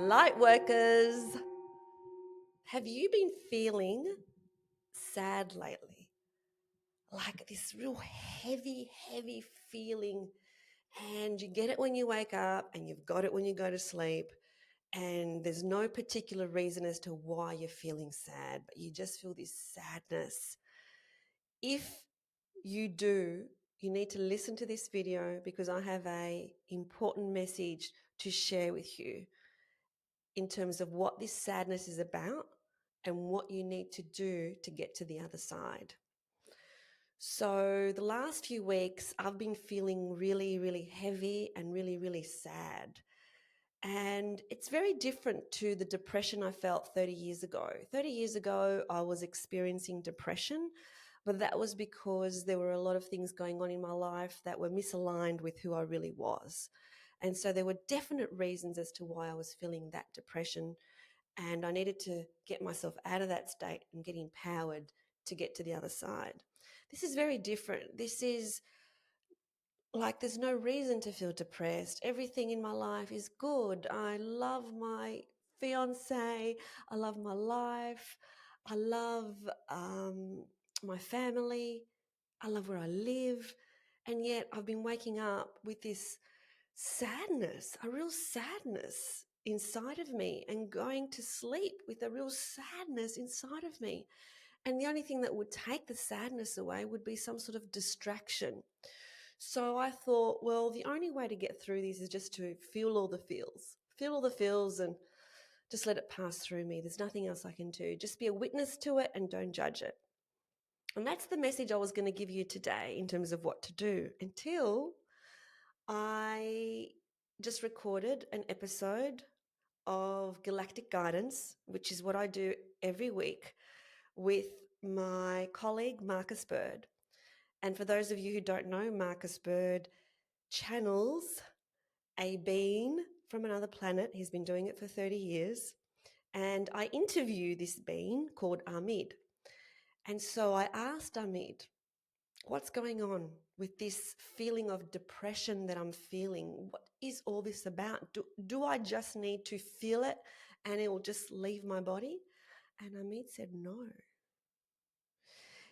Lightworkers, have you been feeling sad lately? Like this real heavy feeling, and you get it when you wake up and you've got it when you go to sleep, and there's no particular reason as to why you're feeling sad, but you just feel this sadness. If you do, you need to listen to this video because I have an important message to share with you in terms of what this sadness is about and what you need to do to get to the other side. So the last few weeks, I've been feeling really heavy and really sad. And it's very different to the depression I felt 30 years ago. 30 years ago, I was experiencing depression, but that was because there were a lot of things going on in my life that were misaligned with who I really was. And so there were definite reasons as to why I was feeling that depression. And I needed to get myself out of that state and get empowered to get to the other side. This is very different. This is like there's no reason to feel depressed. Everything in my life is good. I love my fiance. I love my life. I love my family. I love where I live. And yet I've been waking up with this sadness, a real sadness inside of me, and going to sleep with a real sadness inside of me. And the only thing that would take the sadness away would be some sort of distraction. So I thought, well, the only way to get through this is just to feel all the feels and just let it pass through me. There's nothing else I can do. Just be a witness to it and don't judge it. And that's the message I was going to give you today in terms of what to do, until I just recorded an episode of Galactic Guidance, which is what I do every week with my colleague, Marcus Bird. And for those of you who don't know, Marcus Bird channels a being from another planet. He's been doing it for 30 years. And I interview this being called Ameed. And so I asked Ameed, what's going on with this feeling of depression that I'm feeling? What is all this about? Do I just need to feel it and it will just leave my body? And Ameed said, no.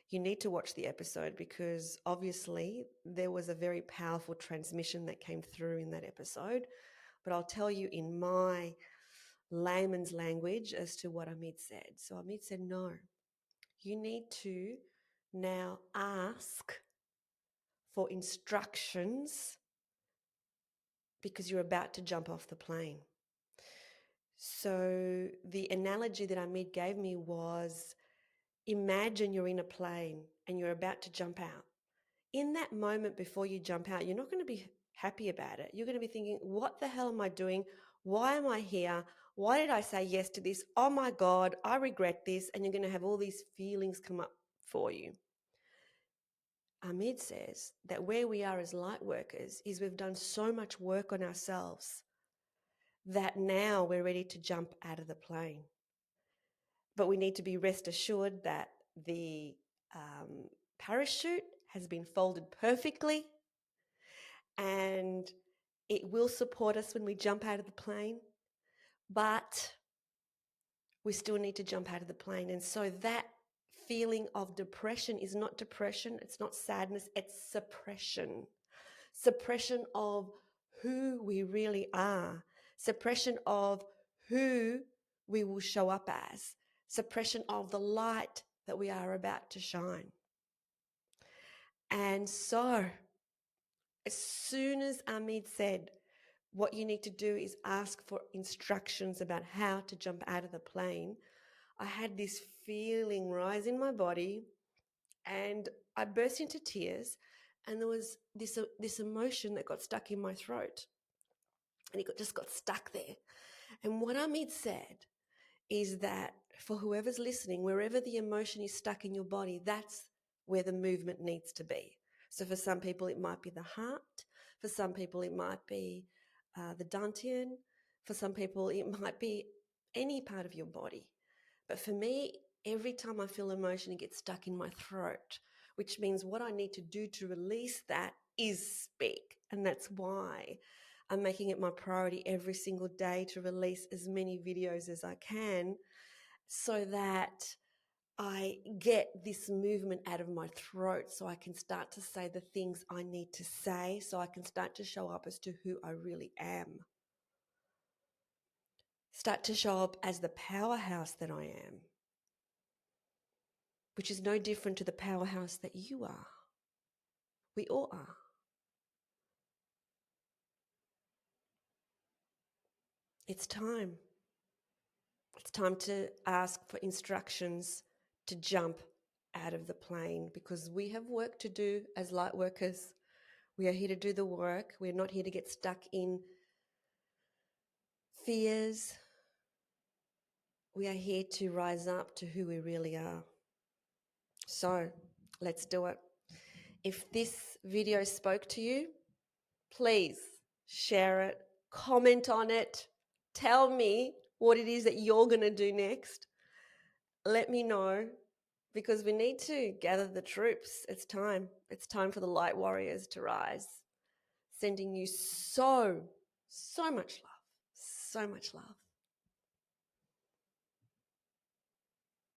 You need to watch the episode because obviously there was a very powerful transmission that came through in that episode. But I'll tell you in my layman's language as to what Ameed said. So Ameed said, no, you need to now ask for instructions because you're about to jump off the plane. So the analogy that Ameed gave me was, imagine you're in a plane and you're about to jump out. In that moment before you jump out, you're not going to be happy about it. You're going to be thinking, what the hell am I doing? Why am I here? Why did I say yes to this? Oh my God, I regret this. And you're going to have all these feelings come up for you. Ameed says that where we are as light workers is we've done so much work on ourselves that now we're ready to jump out of the plane. But we need to be rest assured that the parachute has been folded perfectly and it will support us when we jump out of the plane, but we still need to jump out of the plane. And so that feeling of depression is not depression, it's not sadness, it's suppression. Suppression of who we really are, suppression of who we will show up as, suppression of the light that we are about to shine. And so as soon as Ameed said, what you need to do is ask for instructions about how to jump out of the plane, I had this feeling rise in my body and I burst into tears, and there was this emotion that got stuck in my throat and it just got stuck there. And what Ameed said is that for whoever's listening, wherever the emotion is stuck in your body, that's where the movement needs to be. So for some people, it might be the heart. For some people, it might be the dantian. For some people, it might be any part of your body. But for me, every time I feel emotion, it gets stuck in my throat, which means what I need to do to release that is speak. And that's why I'm making it my priority every single day to release as many videos as I can so that I get this movement out of my throat so I can start to say the things I need to say, so I can start to show up as to who I really am. Start to show up as the powerhouse that I am, which is no different to the powerhouse that you are. We all are. It's time. It's time to ask for instructions to jump out of the plane because we have work to do as light workers. We are here to do the work. We're not here to get stuck in fears. We are here to rise up to who we really are. So let's do it. If this video spoke to you, please share it, comment on it, tell me what it is that you're going to do next. Let me know because we need to gather the troops. It's time. It's time for the light warriors to rise. Sending you so much love, so much love.